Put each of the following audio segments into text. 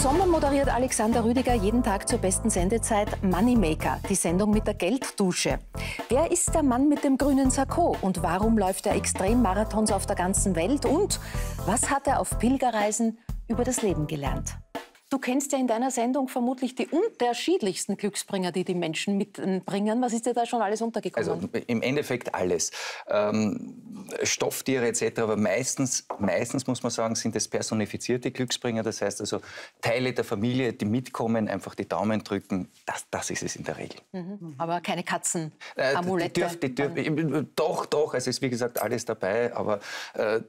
Sommer moderiert Alexander Rüdiger jeden Tag zur besten Sendezeit Moneymaker, die Sendung mit der Gelddusche. Wer ist der Mann mit dem grünen Sakko und warum läuft er Extremmarathons auf der ganzen Welt? Und was hat er auf Pilgerreisen über das Leben gelernt? Du kennst ja in deiner Sendung vermutlich die unterschiedlichsten Glücksbringer, die die Menschen mitbringen. Was ist dir da schon alles untergekommen? Also im Endeffekt alles. Stofftiere etc. Aber meistens muss man sagen, sind es personifizierte Glücksbringer. Das heißt also Teile der Familie, die mitkommen, einfach die Daumen drücken. Das ist es in der Regel. Mhm. Aber keine Katzen, Amulette? Doch. Also ist wie gesagt alles dabei. Aber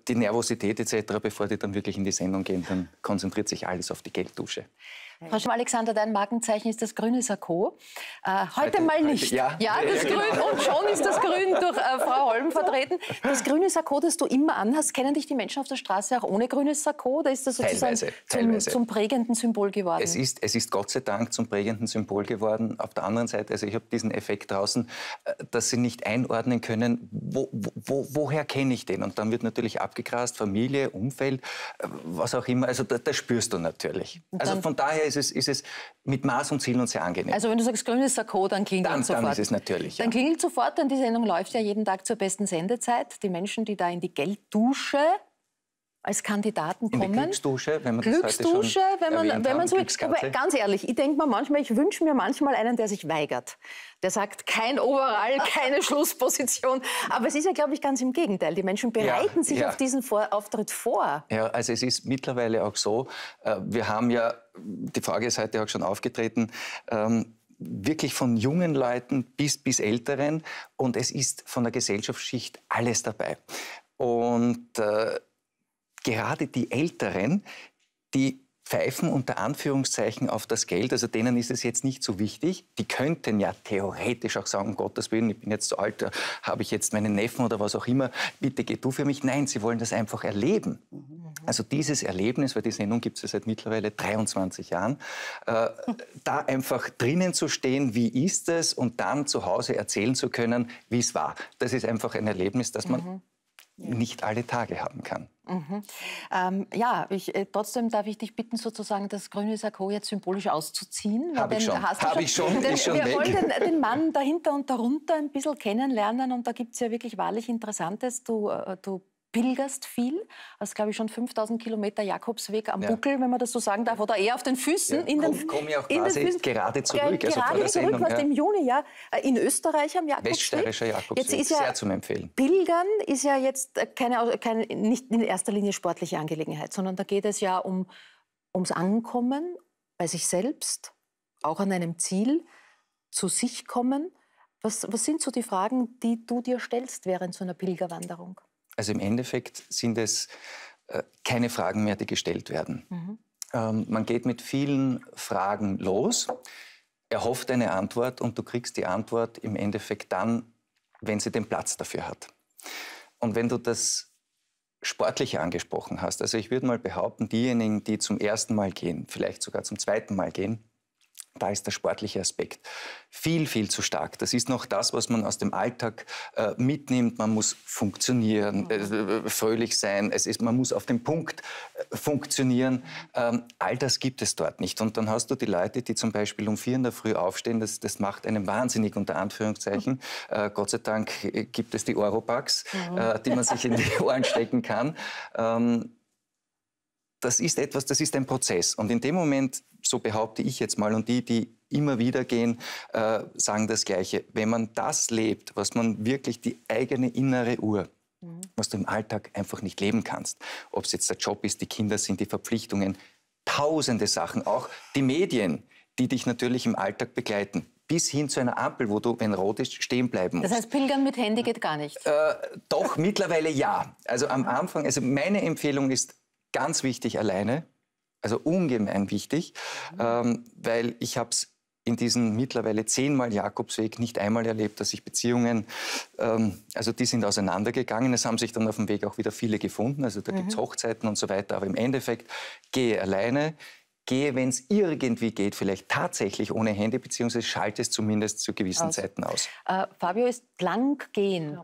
die Nervosität etc., bevor die dann wirklich in die Sendung gehen, dann konzentriert sich alles auf die Gelddusche. Frau Alexander, dein Markenzeichen ist das grüne Sakko. Heute mal nicht. Ja, das Grün. Und schon ist das Grün durch Frau Holm vertreten. Das grüne Sakko, das du immer anhast, kennen dich die Menschen auf der Straße auch ohne grünes Sakko? Oder ist das sozusagen Teilweise. Zum prägenden Symbol geworden? Es ist Gott sei Dank zum prägenden Symbol geworden. Auf der anderen Seite, also ich habe diesen Effekt draußen, dass sie nicht einordnen können, woher kenne ich den? Und dann wird natürlich abgegrast, Familie, Umfeld, was auch immer. Also das spürst du natürlich. Also von daher ist es mit Maß und Ziel und sehr angenehm. Also wenn du sagst grünes Sakko, dann klingelt es sofort. Dann ist es natürlich, ja. Dann klingelt sofort, denn die Sendung läuft ja jeden Tag zur besten Sendezeit. Die Menschen, die da in die Gelddusche als Kandidaten kommen. In die Glücksdusche, wenn man Glücksdusche, das heute schon wenn man so. Aber ganz ehrlich, ich denke mir manchmal, ich wünsche mir manchmal einen, der sich weigert. Der sagt, kein Overall, keine Schlussposition. Aber es ist ja, glaube ich, ganz im Gegenteil. Die Menschen bereiten sich auf diesen Auftritt vor. Ja, also es ist mittlerweile auch so, wir haben ja, die Frage ist heute auch schon aufgetreten, wirklich von jungen Leuten bis Älteren. Und es ist von der Gesellschaftsschicht alles dabei. Und gerade die Älteren, die pfeifen unter Anführungszeichen auf das Geld, also denen ist es jetzt nicht so wichtig. Die könnten ja theoretisch auch sagen, um Gottes Willen, ich bin jetzt so alt, habe ich jetzt meinen Neffen oder was auch immer, bitte geh du für mich. Nein, sie wollen das einfach erleben. Also dieses Erlebnis, weil die Sendung gibt es ja seit mittlerweile 23 Jahren, da einfach drinnen zu stehen, wie ist es, und dann zu Hause erzählen zu können, wie es war. Das ist einfach ein Erlebnis, das man nicht alle Tage haben kann. Trotzdem darf ich dich bitten, sozusagen das grüne Sakko jetzt symbolisch auszuziehen. Habe ich schon. Wir wollen den Mann dahinter und darunter ein bisschen kennenlernen. Und da gibt es ja wirklich wahrlich Interessantes. Du pilgerst viel, hast, glaube ich, schon 5000 Kilometer Jakobsweg am Buckel, wenn man das so sagen darf, oder eher auf den Füßen. Ja, komme ich auch quasi gerade zurück. Du warst im Juni in Österreich am Jakobsweg. Weststeirischer Jakobsweg, jetzt ist ja, sehr zum Empfehlen. Pilgern ist ja jetzt nicht in erster Linie sportliche Angelegenheit, sondern da geht es ja ums Ankommen bei sich selbst, auch an einem Ziel, zu sich kommen. Was sind so die Fragen, die du dir stellst während so einer Pilgerwanderung? Also im Endeffekt sind es keine Fragen mehr, die gestellt werden. Man geht mit vielen Fragen los, erhofft eine Antwort und du kriegst die Antwort im Endeffekt dann, wenn sie den Platz dafür hat. Und wenn du das Sportliche angesprochen hast, also ich würde mal behaupten, diejenigen, die zum ersten Mal gehen, vielleicht sogar zum zweiten Mal gehen, da ist der sportliche Aspekt viel, viel zu stark. Das ist noch das, was man aus dem Alltag mitnimmt. Man muss funktionieren, fröhlich sein, man muss auf den Punkt funktionieren. All das gibt es dort nicht. Und dann hast du die Leute, die zum Beispiel um 4 in der Früh aufstehen. Das macht einem wahnsinnig, unter Anführungszeichen. Gott sei Dank gibt es die Oropax, die man sich in die Ohren stecken kann. Das ist ein Prozess. Und in dem Moment, so behaupte ich jetzt mal, und die immer wieder gehen, sagen das Gleiche. Wenn man das lebt, was man wirklich, die eigene innere Uhr, was du im Alltag einfach nicht leben kannst, ob es jetzt der Job ist, die Kinder sind, die Verpflichtungen, tausende Sachen, auch die Medien, die dich natürlich im Alltag begleiten, bis hin zu einer Ampel, wo du, wenn rot ist, stehen bleiben musst. Das heißt, Pilgern mit Handy geht gar nicht? Doch, mittlerweile ja. Also am Anfang, also meine Empfehlung ist, ganz wichtig alleine, also ungemein wichtig, weil ich habe es in diesen mittlerweile 10-mal Jakobsweg nicht einmal erlebt, dass sich Beziehungen, also die sind auseinandergegangen. Es haben sich dann auf dem Weg auch wieder viele gefunden, also da gibt es Hochzeiten und so weiter. Aber im Endeffekt gehe alleine, gehe, wenn es irgendwie geht, vielleicht tatsächlich ohne Handy, beziehungsweise schalte es zumindest zu gewissen Zeiten aus. Fabio, ist lang gehen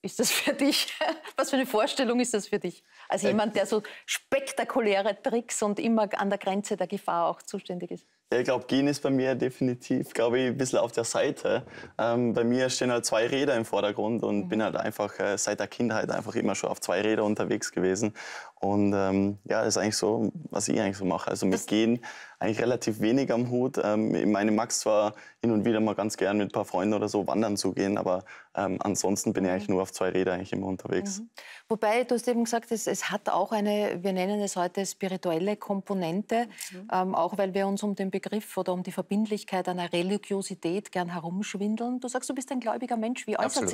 ist das für dich? Was für eine Vorstellung ist das für dich? Als jemand, der so spektakuläre Tricks und immer an der Grenze der Gefahr auch zuständig ist. Ja, ich glaube, Gehen ist bei mir definitiv, glaube ich, ein bisschen auf der Seite. Bei mir stehen halt 2 Räder im Vordergrund und bin halt einfach seit der Kindheit einfach immer schon auf 2 Räder unterwegs gewesen. Und ja, das ist eigentlich so, was ich eigentlich so mache. Also mit Gehen eigentlich relativ wenig am Hut. Ich meine, ich mag zwar hin und wieder mal ganz gern mit ein paar Freunden oder so wandern zu gehen, aber ansonsten bin ich eigentlich nur auf 2 Räder eigentlich immer unterwegs. Wobei, du hast eben gesagt, es hat auch eine, wir nennen es heute spirituelle Komponente, auch weil wir uns um den Begriff oder um die Verbindlichkeit einer Religiosität gern herumschwindeln. Du sagst, du bist ein gläubiger Mensch. Wie äußert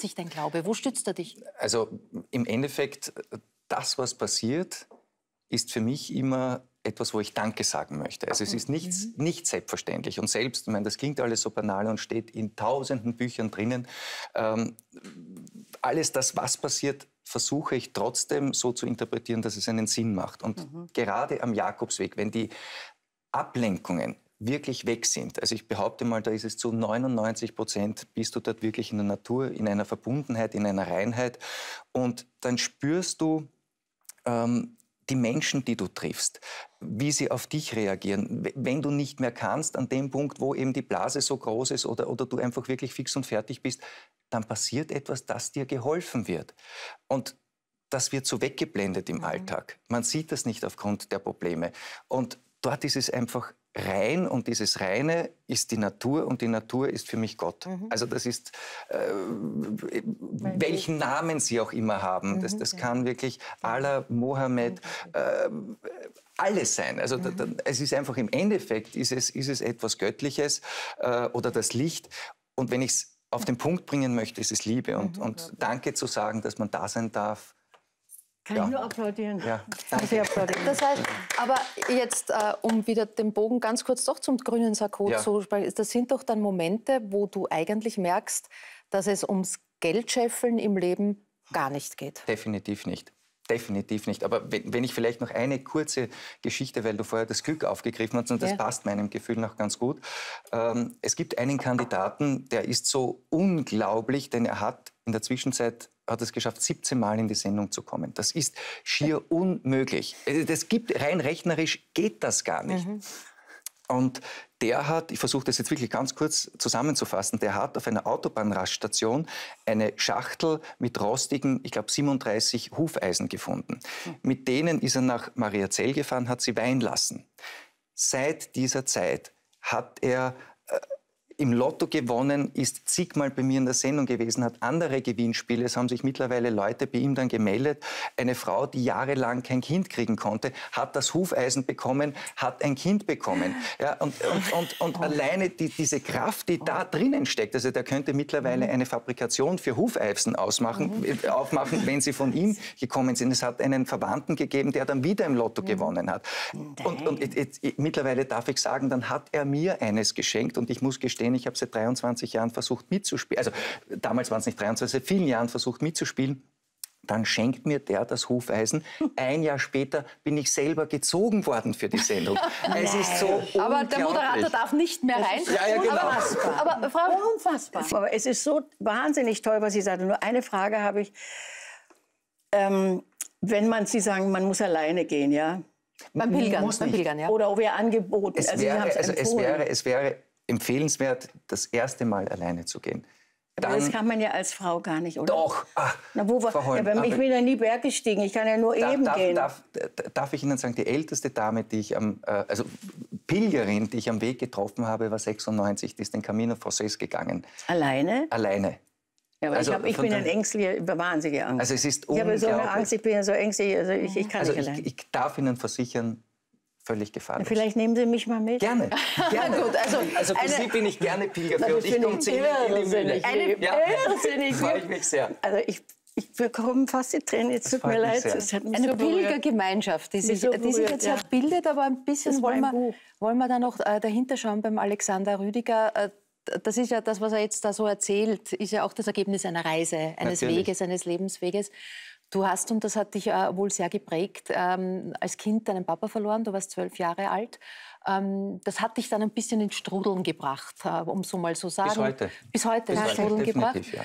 sich dein Glaube? Wo stützt er dich? Also im Endeffekt, das, was passiert, ist für mich immer etwas, wo ich Danke sagen möchte. Also es ist nicht selbstverständlich. Und selbst, ich meine, das klingt alles so banal und steht in tausenden Büchern drinnen. Alles das, was passiert, versuche ich trotzdem so zu interpretieren, dass es einen Sinn macht. Und gerade am Jakobsweg, wenn die Ablenkungen wirklich weg sind, also ich behaupte mal, da ist es zu 99% bist du dort wirklich in der Natur, in einer Verbundenheit, in einer Reinheit. Und dann spürst du die Menschen, die du triffst, wie sie auf dich reagieren. Wenn du nicht mehr kannst, an dem Punkt, wo eben die Blase so groß ist oder du einfach wirklich fix und fertig bist, dann passiert etwas, das dir geholfen wird. Und das wird so weggeblendet im Alltag. Man sieht das nicht aufgrund der Probleme. Und dort ist es einfach rein und dieses Reine ist die Natur und die Natur ist für mich Gott. Also das ist, welchen Namen sie auch immer haben, das kann wirklich Allah, Mohammed, alles sein. Also es ist einfach im Endeffekt, ist es etwas Göttliches oder das Licht. Und wenn ich es auf den Punkt bringen möchte, ist es Liebe. Und Danke zu sagen, dass man da sein darf. Kann ich nur applaudieren. Ja, danke. Das heißt, aber jetzt, um wieder den Bogen ganz kurz doch zum grünen Sakko zu sprechen, das sind doch dann Momente, wo du eigentlich merkst, dass es ums Geldscheffeln im Leben gar nicht geht. Definitiv nicht. Definitiv nicht. Aber wenn ich vielleicht noch eine kurze Geschichte, weil du vorher das Glück aufgegriffen hast, und das passt meinem Gefühl noch ganz gut. Es gibt einen Kandidaten, der ist so unglaublich, denn er hat in der Zwischenzeit es geschafft, 17 Mal in die Sendung zu kommen. Das ist schier unmöglich. Das gibt, rein rechnerisch geht das gar nicht. Und der hat, ich versuche das jetzt wirklich ganz kurz zusammenzufassen, der hat auf einer Autobahnraststation eine Schachtel mit rostigen, ich glaube 37 Hufeisen gefunden. Mit denen ist er nach Mariazell gefahren, hat sie weihen lassen. Seit dieser Zeit hat er im Lotto gewonnen, ist zigmal bei mir in der Sendung gewesen, hat andere Gewinnspiele. Es haben sich mittlerweile Leute bei ihm dann gemeldet. Eine Frau, die jahrelang kein Kind kriegen konnte, hat das Hufeisen bekommen, hat ein Kind bekommen. Ja, und alleine diese Kraft, die da drinnen steckt, also der könnte mittlerweile eine Fabrikation für Hufeisen aufmachen, wenn sie von ihm gekommen sind. Es hat einen Verwandten gegeben, der dann wieder im Lotto gewonnen hat. Und mittlerweile darf ich sagen, dann hat er mir eines geschenkt und ich muss gestehen, ich habe seit 23 Jahren versucht mitzuspielen. Also damals waren es nicht 23, seit vielen Jahren versucht mitzuspielen. Dann schenkt mir der das Hufeisen. Ein Jahr später bin ich selber gezogen worden für die Sendung. Es ist so unglaublich. Aber der Moderator darf nicht mehr rein. Ja, genau. Aber Frau, unfassbar. Aber es ist so wahnsinnig toll, was Sie sagen. Nur eine Frage habe ich. Wenn Sie sagen, man muss alleine gehen, ja? Beim Pilgern, ja. Oder wäre angeboten. Es wäre empfehlenswert, das erste Mal alleine zu gehen. Aber das kann man ja als Frau gar nicht, oder? Doch. Ich bin ja nie berggestiegen, ich kann ja nur gehen. Darf ich Ihnen sagen, die älteste Dame, die ich also Pilgerin, die ich am Weg getroffen habe, war 96, die ist den Camino Frances gegangen. Alleine? Alleine. Ja, aber also ich bin ein ängstlicher, wahnsinnige Angst. Also es ist ich habe so eine Angst, ich bin ja so ängstlich, also ich kann nicht allein. Ich darf Ihnen versichern, völlig gefahrlos. Vielleicht nehmen Sie mich mal mit. Gerne. Gut, also für Sie bin ich gerne Pilgerführer. Ich komme zu Ihnen in die Mühle. Irrsinnig. Freue ich mich sehr. Also ich bekomme fast die Tränen. Jetzt tut mir leid. Eine Pilgergemeinschaft, die sich jetzt ja bildet, aber ein bisschen wollen wir da noch dahinter schauen beim Alexander Rüdiger. Das ist ja das, was er jetzt da so erzählt, ist ja auch das Ergebnis einer Reise, eines Weges, eines Lebensweges. Du hast, und das hat dich wohl sehr geprägt, als Kind deinen Papa verloren, du warst 12 Jahre alt. Das hat dich dann ein bisschen ins Strudeln gebracht, um so mal so sagen. Bis heute. Bis heute ins Strudeln gebracht. Ja.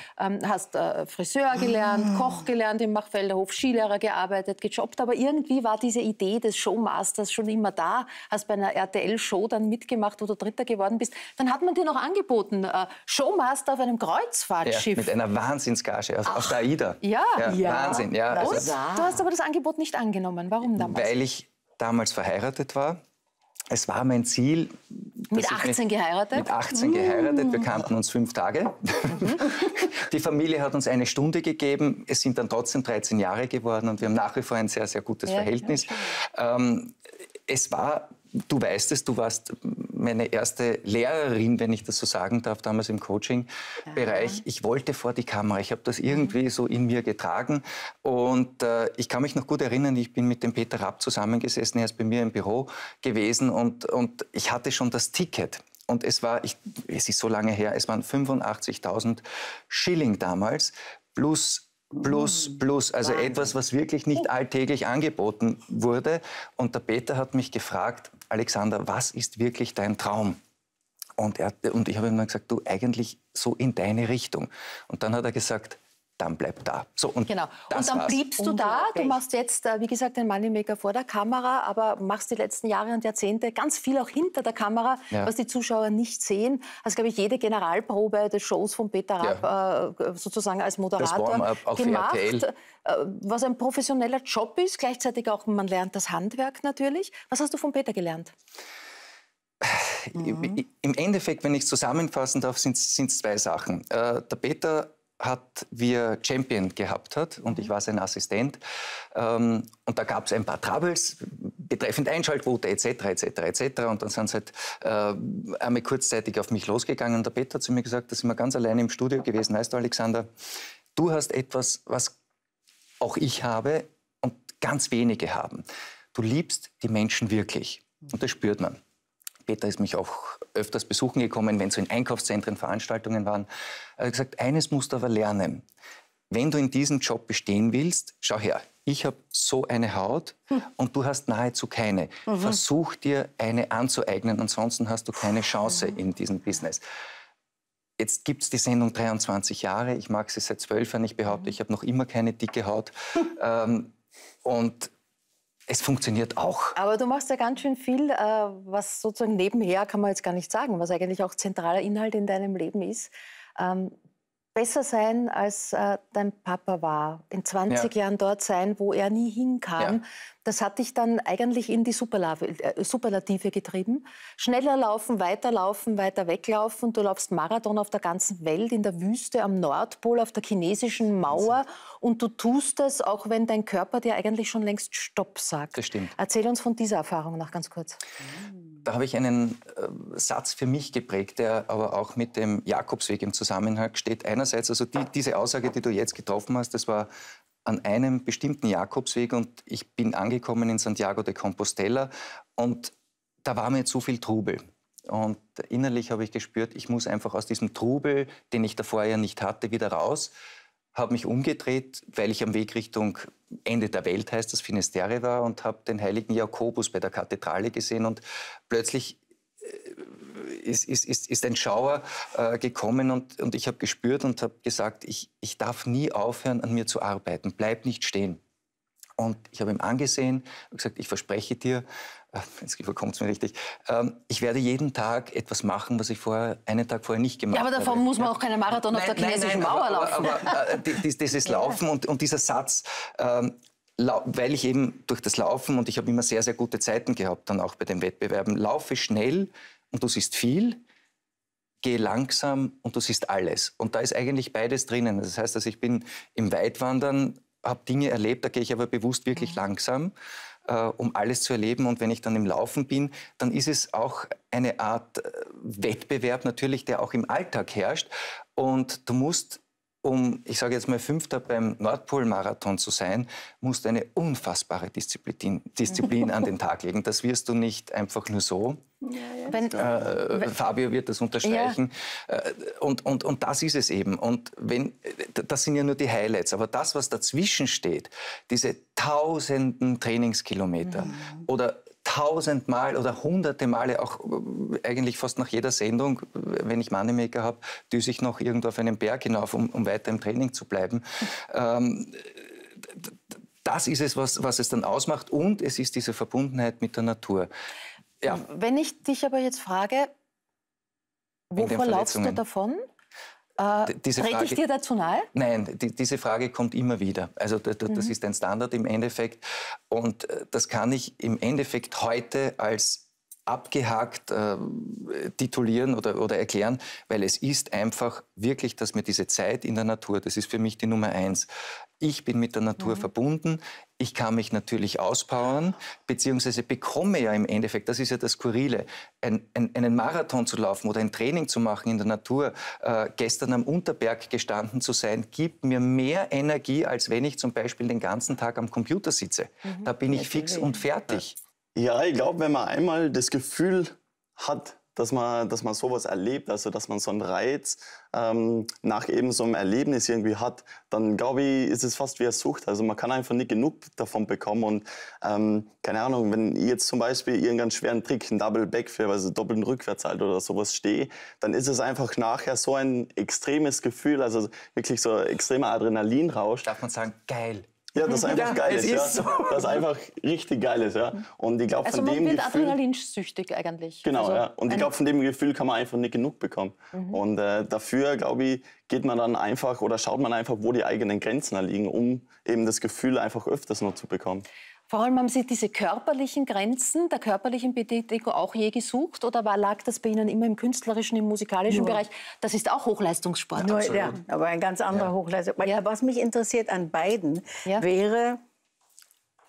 Hast Friseur gelernt, Koch gelernt im Machfelderhof, Skilehrer gearbeitet, gejobbt. Aber irgendwie war diese Idee des Showmasters schon immer da. Hast bei einer RTL-Show dann mitgemacht, wo du Dritter geworden bist. Dann hat man dir noch angeboten, Showmaster auf einem Kreuzfahrtschiff. Ja, mit einer Wahnsinnsgage auf der AIDA. Ja. Wahnsinn. Ja, also, du hast aber das Angebot nicht angenommen. Warum damals? Weil ich damals verheiratet war. Es war mein Ziel. Mit 18 geheiratet? Mit 18 geheiratet. Wir kannten uns 5 Tage. Die Familie hat uns 1 Stunde gegeben. Es sind dann trotzdem 13 Jahre geworden und wir haben nach wie vor ein sehr, sehr gutes Verhältnis. Es war, du weißt es, du warst meine erste Lehrerin, wenn ich das so sagen darf, damals im Coaching-Bereich. Ich wollte vor die Kamera. Ich habe das irgendwie so in mir getragen. Und ich kann mich noch gut erinnern, ich bin mit dem Peter Rapp zusammengesessen. Er ist bei mir im Büro gewesen und ich hatte schon das Ticket. Und es ist so lange her, es waren 85.000 Schilling damals, plus, also etwas, was wirklich nicht alltäglich angeboten wurde. Und der Peter hat mich gefragt, Alexander, was ist wirklich dein Traum? Und ich habe ihm dann gesagt, du, eigentlich so in deine Richtung. Und dann hat er gesagt, dann bleib da. So, und genau. Und dann bliebst du da. Du machst jetzt, wie gesagt, den Moneymaker vor der Kamera, aber machst die letzten Jahre und Jahrzehnte ganz viel auch hinter der Kamera, was die Zuschauer nicht sehen. Hast, glaube ich, jede Generalprobe des Shows von Peter Rapp sozusagen als Moderator gemacht. Was ein professioneller Job ist, gleichzeitig auch, man lernt das Handwerk natürlich. Was hast du von Peter gelernt? Im Endeffekt, wenn ich es zusammenfassen darf, sind es 2 Sachen. Der Peter hat, wie er Champion gehabt hat, und ich war sein Assistent. Und da gab es ein paar Troubles betreffend Einschaltquote etc. Und dann sind sie halt einmal kurzzeitig auf mich losgegangen. Und der Peter hat zu mir gesagt, da sind wir ganz alleine im Studio gewesen. Weißt du, Alexander, du hast etwas, was auch ich habe und ganz wenige haben. Du liebst die Menschen wirklich. Und das spürt man. Peter ist mich auch öfters besuchen gekommen, wenn so in Einkaufszentren Veranstaltungen waren. Er hat gesagt, eines musst du aber lernen. Wenn du in diesem Job bestehen willst, schau her, ich habe so eine Haut und du hast nahezu keine. Versuch dir eine anzueignen, ansonsten hast du keine Chance in diesem Business. Jetzt gibt es die Sendung 23 Jahre, ich mag sie seit 12 Jahren, ich behaupte, ich habe noch immer keine dicke Haut. Und es funktioniert auch. Aber du machst ja ganz schön viel, was sozusagen nebenher, kann man jetzt gar nicht sagen, was eigentlich auch zentraler Inhalt in deinem Leben ist. Besser sein, als dein Papa war. In 20 Jahren dort sein, wo er nie hinkam. Das hat dich dann eigentlich in die Superlative getrieben. Schneller laufen, weiter weglaufen. Du laufst Marathon auf der ganzen Welt, in der Wüste, am Nordpol, auf der chinesischen Mauer. Und du tust das, auch wenn dein Körper dir eigentlich schon längst Stopp sagt. Das stimmt. Erzähl uns von dieser Erfahrung noch ganz kurz. Da habe ich einen Satz für mich geprägt, der aber auch mit dem Jakobsweg im Zusammenhang steht. Einerseits, also diese Aussage, die du jetzt getroffen hast, das war an einem bestimmten Jakobsweg und ich bin angekommen in Santiago de Compostela und da war mir zu viel Trubel. Und innerlich habe ich gespürt, ich muss einfach aus diesem Trubel, den ich davor ja nicht hatte, wieder raus. Habe mich umgedreht, weil ich am Weg Richtung Ende der Welt, heißt das, Finisterre war und habe den heiligen Jakobus bei der Kathedrale gesehen und plötzlich ist ein Schauer gekommen und ich habe gespürt und habe gesagt, ich darf nie aufhören, an mir zu arbeiten, bleib nicht stehen. Und ich habe ihm angesehen und gesagt, ich verspreche dir, jetzt kommt es mir richtig, ich werde jeden Tag etwas machen, was ich einen Tag vorher nicht gemacht habe. Ja, aber davon muss man auch keinen Marathon auf der chinesischen Mauer laufen. Aber dieses Laufen und dieser Satz, weil ich eben durch das Laufen, und ich habe immer sehr, sehr gute Zeiten gehabt, dann auch bei den Wettbewerben, laufe schnell und du siehst viel, gehe langsam und du siehst alles. Und da ist eigentlich beides drinnen. Das heißt, also ich bin im Weitwandern, habe Dinge erlebt, da gehe ich aber bewusst wirklich langsam, um alles zu erleben. Und wenn ich dann im Laufen bin, dann ist es auch eine Art Wettbewerb natürlich, der auch im Alltag herrscht. Und du musst, um, ich sage jetzt mal, 5. beim Nordpol-Marathon zu sein, musst du eine unfassbare Disziplin an den Tag legen. Das wirst du nicht einfach nur so. Fabio wird das unterstreichen. Ja. Und das ist es eben. Und das sind ja nur die Highlights. Aber das, was dazwischen steht, diese tausenden Trainingskilometer oder tausendmal oder hunderte Male, auch eigentlich fast nach jeder Sendung, wenn ich Moneymaker habe, düse ich noch irgendwo auf einen Berg hinauf, um weiter im Training zu bleiben. Das ist es, was es dann ausmacht, und es ist diese Verbundenheit mit der Natur. Ja. Wenn ich dich aber jetzt frage, wovor laufst du davon? Trete ich dir dazu nahe? Nein, diese Frage kommt immer wieder. Also das ist ein Standard im Endeffekt. Und das kann ich im Endeffekt heute als abgehakt titulieren oder erklären, weil es ist einfach wirklich, dass mir diese Zeit in der Natur, das ist für mich die Nummer 1. Ich bin mit der Natur verbunden, ich kann mich natürlich auspowern, beziehungsweise bekomme ja im Endeffekt, das ist ja das Skurrile, einen Marathon zu laufen oder ein Training zu machen in der Natur, gestern am Unterberg gestanden zu sein, gibt mir mehr Energie, als wenn ich zum Beispiel den ganzen Tag am Computer sitze. Da bin ich fix und fertig. Ja, ich glaube, wenn man einmal das Gefühl hat, dass man sowas erlebt, also dass man so einen Reiz nach eben so einem Erlebnis irgendwie hat, dann glaube ich, ist es fast wie eine Sucht. Also man kann einfach nicht genug davon bekommen. Und keine Ahnung, wenn ich jetzt zum Beispiel irgendeinen schweren Trick, einen Double Backflip, also doppelten Rückwärtshalt oder sowas stehe, dann ist es einfach nachher so ein extremes Gefühl, also wirklich so ein extremer Adrenalinrausch. Darf man sagen, geil. Ja, das einfach geil ist, ja. So. Das einfach richtig geil ist, ja. Und ich glaube, also von man dem wird Gefühl, adrenalinsüchtig eigentlich. genau, also ja. Und ich glaube, von dem Gefühl kann man einfach nicht genug bekommen. Und dafür, glaube ich, geht man dann einfach oder schaut man einfach, wo die eigenen Grenzen liegen, um eben das Gefühl einfach öfters noch zu bekommen. Vor allem haben Sie diese körperlichen Grenzen der körperlichen Betätigung auch je gesucht, oder lag das bei Ihnen immer im künstlerischen, im musikalischen Bereich? Das ist auch Hochleistungssport. Nur, ja, aber ein ganz anderer Hochleistung. Ja. Was mich interessiert an beiden wäre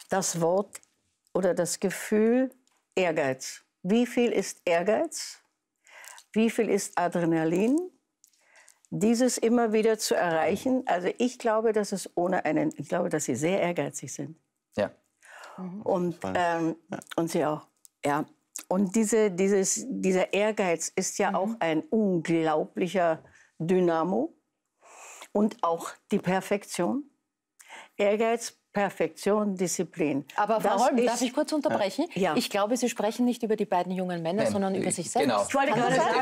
das Wort oder das Gefühl Ehrgeiz. Wie viel ist Ehrgeiz? Wie viel ist Adrenalin? Dieses immer wieder zu erreichen. Also ich glaube, dass es ich glaube, dass Sie sehr ehrgeizig sind. Ja. Und Sie auch. Ja. Und dieser Ehrgeiz ist ja auch ein unglaublicher Dynamo. Und auch die Perfektion. Ehrgeiz, Perfektion, Disziplin. Aber Frau Holm, darf ich kurz unterbrechen? Ja. Ich glaube, Sie sprechen nicht über die beiden jungen Männer, sondern über sich selbst. Genau. Ich wollte gerade sagen,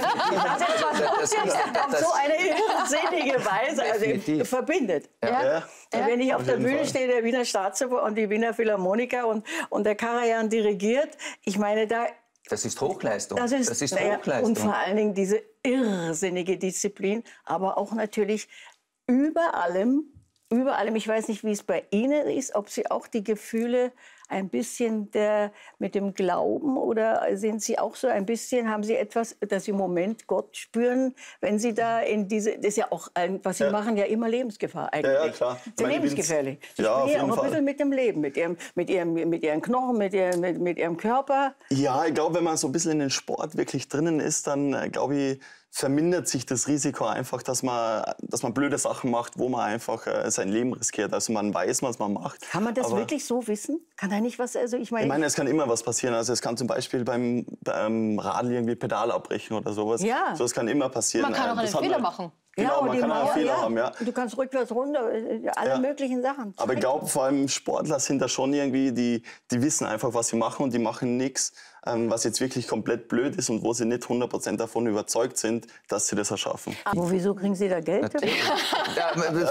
auf so eine irrsinnige Weise, also verbindet. Ja. Wenn ich auf der Bühne stehe, der Wiener Staatsoper und die Wiener Philharmoniker und der Karajan dirigiert, ich meine, das ist Hochleistung. Das ist Hochleistung. Und vor allen Dingen diese irrsinnige Disziplin, aber auch natürlich über allem, ich weiß nicht, wie es bei Ihnen ist, ob Sie auch die Gefühle ein bisschen mit dem Glauben, oder sind Sie auch so ein bisschen, haben Sie etwas, dass Sie im Moment Gott spüren, wenn Sie da in diese, das ist ja auch, was Sie machen, ja immer Lebensgefahr eigentlich. Ja, klar. Sehr lebensgefährlich. Sie ja, spielen ja auch ein bisschen mit dem Leben, mit Ihren Knochen, mit Ihrem Körper. Ja, ich glaube, wenn man so ein bisschen in den Sport wirklich drinnen ist, dann glaube ich, vermindert sich das Risiko einfach, dass man blöde Sachen macht, wo man einfach sein Leben riskiert. Also man weiß, was man macht. Kann man das wirklich so wissen? Kann da nicht was? Also ich meine, es kann immer was passieren. Also es kann zum Beispiel beim Radl irgendwie Pedal abbrechen oder sowas. Ja. So, das kann immer passieren. Man kann auch einen Fehler machen. Genau, man kann auch Fehler haben, ja. Du kannst rückwärts runter, alle möglichen Sachen. Aber ich glaube, vor allem Sportler sind da schon irgendwie, die wissen einfach, was sie machen, und die machen nichts, was jetzt wirklich komplett blöd ist und wo sie nicht 100% davon überzeugt sind, dass sie das erschaffen. Aber wieso kriegen Sie da Geld?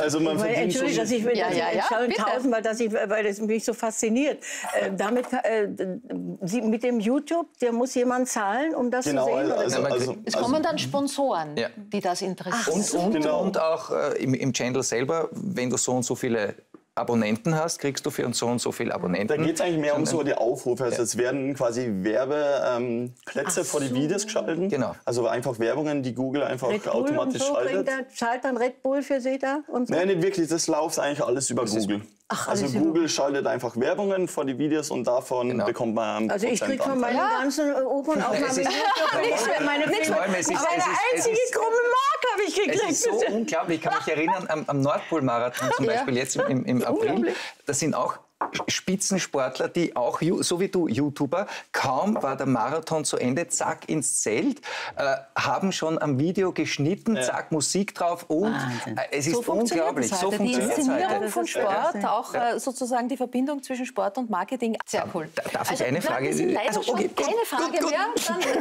Also man verdient Entschuldigung, dass ich tausendmal, weil das mich so fasziniert. Mit dem YouTube, der muss jemand zahlen, um das zu sehen? Es kommen dann Sponsoren, die das interessieren. Und auch im Channel selber, wenn du so und so viele Abonnenten hast, kriegst du für so und so viele Abonnenten. Da geht es eigentlich mehr um so die Aufrufe. Also es werden quasi Werbeplätze vor die Videos geschaltet. Genau. Also einfach Werbungen, die Google einfach automatisch schaltet. Zahlt dann Red Bull für Sie da? Und so? Nein, nicht wirklich. Das läuft eigentlich alles über Google. Also Google schaltet einfach Werbungen vor die Videos und davon bekommt man Also ich kriege von meinen ganzen Opernaufnahmen nichts mehr. Meine einzige krumme Mark habe ich gekriegt. Es ist so unglaublich. Ich kann mich erinnern, am Nordpol-Marathon zum Beispiel jetzt im April, da sind auch Spitzensportler, die auch, so wie du, YouTuber, kaum war der Marathon zu Ende, zack, ins Zelt, haben schon am Video geschnitten, zack, Musik drauf und es ist unglaublich. So die Inszenierung von Sport, auch sozusagen die Verbindung zwischen Sport und Marketing, sehr cool. Darf ich eine Frage? Also, okay, keine Frage mehr,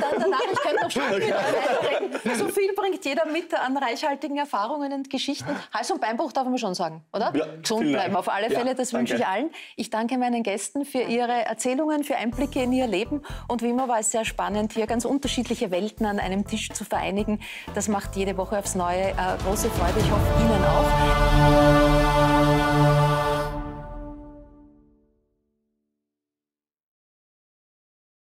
dann danach, ich könnte noch Stunden weiterreden. So viel bringt jeder mit an reichhaltigen Erfahrungen und Geschichten. Hals- und Beinbruch darf man schon sagen, oder? Ja, gesund bleiben, auf alle Fälle, das wünsche ich allen. Ich danke meinen Gästen für ihre Erzählungen, für Einblicke in ihr Leben. Und wie immer war es sehr spannend, hier ganz unterschiedliche Welten an einem Tisch zu vereinigen. Das macht jede Woche aufs Neue große Freude. Ich hoffe, Ihnen auch.